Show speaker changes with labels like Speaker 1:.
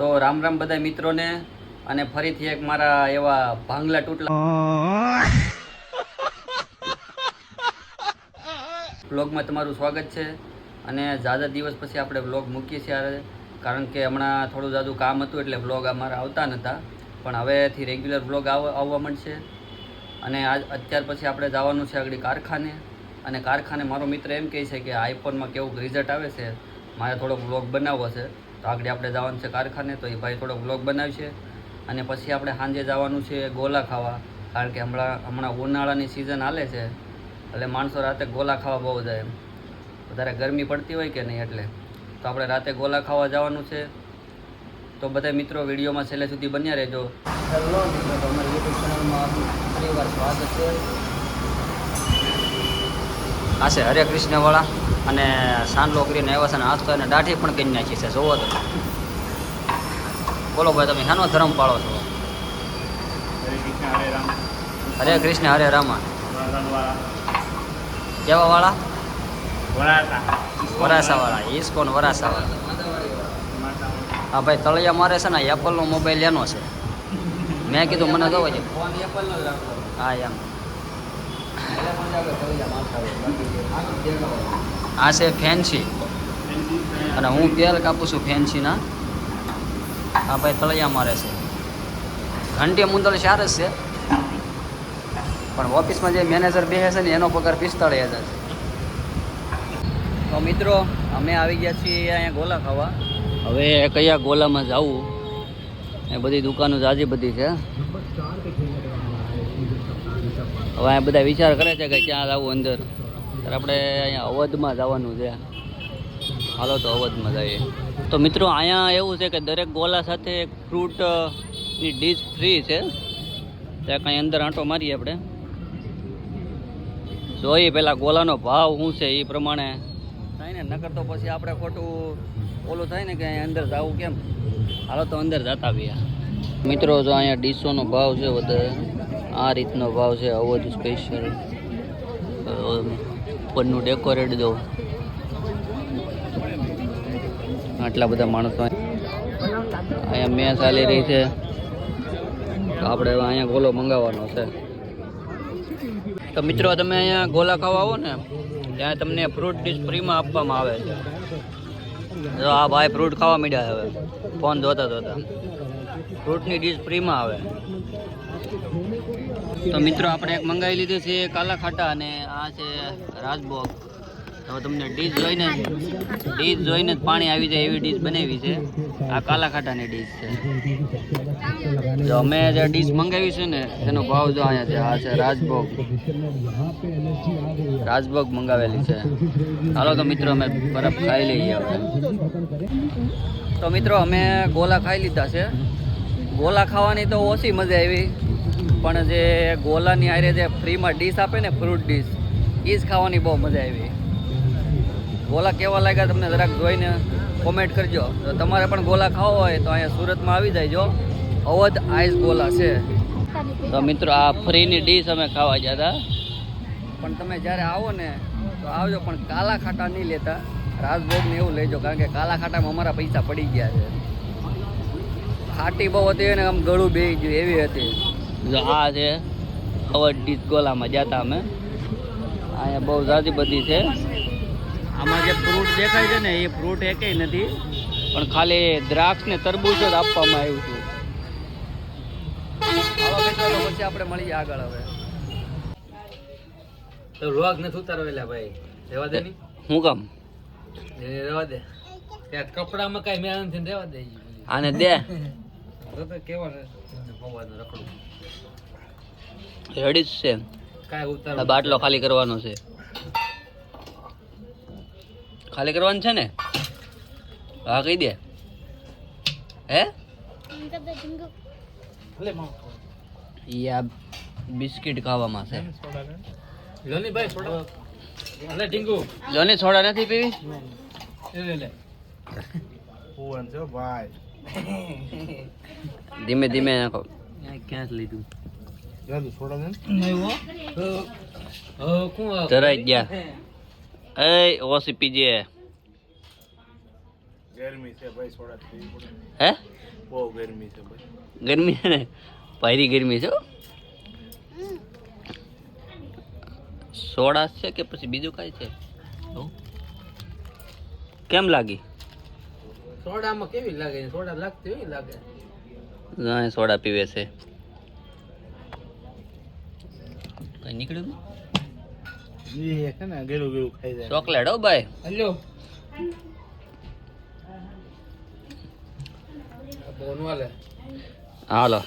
Speaker 1: તો રામ રામ બધા મિત્રોને અને ફરીથી એક મારા એવા ભાંગલા તૂટલા વ્લોગમાં તમારું સ્વાગત છે. અને ઝાઝા દિવસ પછી આપણે વ્લોગ મૂકીએ છીએ કારણ કે હમણાં થોડું ઝાઝું કામ હતું એટલે વ્લોગ અમારા આવતા નહોતા, પણ હવેથી રેગ્યુલર વ્લોગ આવવા મળશે. અને અત્યાર પછી આપણે જવાનું છે આગળ કારખાને, અને કારખાને મારો મિત્ર એમ કહે છે કે આઈફોનમાં કેવું રિઝલ્ટ આવે છે, મારે થોડોક વ્લોગ બનાવવો છે. તો આગળ આપણે જવાનું છે કારખાને, તો એ ભાઈ થોડોક વ્લોગ બનાવશે. અને પછી આપણે સાંજે જવાનું છે ગોલા ખાવા, કારણ કે હમણાં ઉનાળાની સિઝન હાલે છે એટલે માણસો રાતે ગોલા ખાવા બહુ જાય, વધારે ગરમી પડતી હોય કે નહીં એટલે. તો આપણે રાતે ગોલા ખાવા જવાનું છે. તો બધા મિત્રો વિડીયોમાં છેલ્લે સુધી બન્યા રહેજો. હેલો મિત્રો, અમારી યુટ્યુબ ચેનલમાં ફરી વાર સ્વાગત છે. આ છે હરે કૃષ્ણવાળા, અને સાંડલો કરીને આવ્યા છે, અને આજ તો એને દાઢી પણ કરી નાખી છે. જોવો તો બોલો ભાઈ, તમે શાનો ધર્મ પાળો છો? હરે કૃષ્ણ હરે રામા. કેવા વાળા? વરાસાવાળા, ઈસ્કોન વરાસાવાળા. હા ભાઈ, તળિયા મારે છે ને એપલનો મોબાઈલ એનો છે. મેં કીધું મને દો છે ફોન એપલનો જ રાખો. હા એમ. આ છે ફેન્સી, અને હું તેલ કાપું છું ફેન્સીના. હા ભાઈ, તળિયા મારે છે. ઘંટી મુંદલ 4 જ છે, પણ ઓફિસમાં જે મેનેજર બેસે છે ને એનો પગાર 45,000 છે. તો મિત્રો, અમે આવી ગયા છીએ અહીંયા ગોલા ખાવા. હવે કયા ગોલામાં જવું, એ બધી દુકાનો જાજી બધી છે. હવે અહીંયા બધા વિચાર કરે છે કે ક્યાં જવું અંદર. ત્યારે આપણે અહીંયા અવધમાં જવાનું છે. હાલો તો અવધમાં જઈએ. તો મિત્રો, અહીંયા એવું છે કે દરેક ગોલા સાથે એક ફ્રૂટની ડીશ ફ્રી છે. ત્યાં કાંઈ અંદર આંટો મારીએ આપણે, જોઈએ પહેલાં ગોલાનો ભાવ શું છે એ પ્રમાણે થાય ને. નકર તો પછી આપણે ખોટું ઓલું થાય ને કે અહીંયા અંદર જવું કેમ. હાલો તો અંદર જતા આવીએ. મિત્રો, જો અહીંયા ડીશોનો ભાવ છે વધારે, આ રીતનો ભાવ છે. અવધ સ્પેશિયલ ઉપરનું ડેકોરેટ દો. આટલા બધા માણસો અહીંયા મેં ચાલી રહી છે. તો આપણે અહીંયા ગોલો મંગાવવાનો છે. તો મિત્રો, તમે અહીંયા ગોલા ખાવા આવો ને ત્યાં તમને ફ્રૂટ ડીશ ફ્રીમાં આપવામાં આવે છે. જો આ ભાઈ ફ્રૂટ ખાવા માંડ્યા છે હવે ફોન જોતા જોતા. ફ્રૂટની ડીશ ફ્રીમાં આવે. તો મિત્રો, આપણે એક મંગાવી લીધી છે કાલા ખાટા, અને આ છે રાજભોગ. હવે તમને ડીશ જોઈને જ પાણી આવી જાય એવી ડીશ બનાવી છે. આ કાલા ખાટાની ડીશ છે. જો અમે જે ડીશ મંગાવી છે ને એનો ભાવ જો અહીંયા છે. આ છે રાજભોગ મંગાવેલી છે. હાલો તો મિત્રો, અમે બરફ ખાઈ લઈએ હવે. તો મિત્રો, અમે ગોલા ખાઈ લીધા છે. ગોલા ખાવાની તો ઓછી મજા આવી, પણ જે ગોલાની આરે જે ફ્રીમાં ડીશ આપે ને ફ્રૂટ ડીશ, એ જ ખાવાની બહુ મજા આવી. ગોલા કેવા લાગ્યા તમને જરાક જોઈને કોમેન્ટ કરજો. તો તમારે પણ ગોલા ખાવા હોય તો અહીંયા સુરતમાં આવી જાયજો. અવધ આઈસ ગોલા છે. તો મિત્રો, આ ફ્રીની ડીશ અમે ખાવા ગયા હતા. પણ તમે જ્યારે આવો ને તો આવજો, પણ કાલા ખાટા નહીં લેતા, રાજભોગને એવું લેજો, કારણ કે કાલા ખાટામાં અમારા પૈસા પડી ગયા છે. ખાટી બહુ હતી ને આમ ગળું બેસી ગયું એવી હતી. જો આ છે અવધ ડીશ ગોલામાં ગયા હતા અમે. અહીંયા બહુ ઝાઝી બધી છે. આમાં જે ફ્રૂટ દેખાય છે ને એ ફ્રૂટ એકેય નથી, પણ ખાલી દ્રાક્ષ ને તરબૂચ જ આપવામાં આવ્યું છે. હાલો મિત્રો, તો પછી આપણે મળીએ આગળ. હવે તો રોગ નથી ઉતારવેલા ભાઈ, રહેવા દે ની. શું કામ રહેવા દે? ત્યાં કપડામાં કઈ મેળ નથી, રહેવા દે. આને દે. કેવા રખડું રેડી જ છે. કાંઈ ઉતાર બાટલો ખાલી કરવાનો છે. ખાલી કરવાનું છે ને? હા, કહી દે. હે યા બિસ્કિટ ખાવામાં છે. લોની સોડા નથી પીવી? ધીમે ધીમે નાખો. ક્યાં લીધું? ધરાઈ ગયા. ઓછી પીજે. ગરમી છે ભાઈ, સોડા પીવી પડે. હે
Speaker 2: બહુ ગરમી છે ભાઈ.
Speaker 1: ગરમી છે ને, ભારી ગરમી છે હો. સોડા છે કે પછી બીજું કાંઈ છે? કેમ લાગી?
Speaker 2: સોડામાં કેવી લાગે? સોડા લાગતી હોય લાગે.
Speaker 1: હા, સોડા પીવે છે. કઈ નીકળ્યું?
Speaker 2: એ છે ને ગેલું ગેલું ખાઈ જાય.
Speaker 1: ચોકલેટ હો ભાઈ.
Speaker 2: હલો. બોનવાલે.
Speaker 1: હાલો.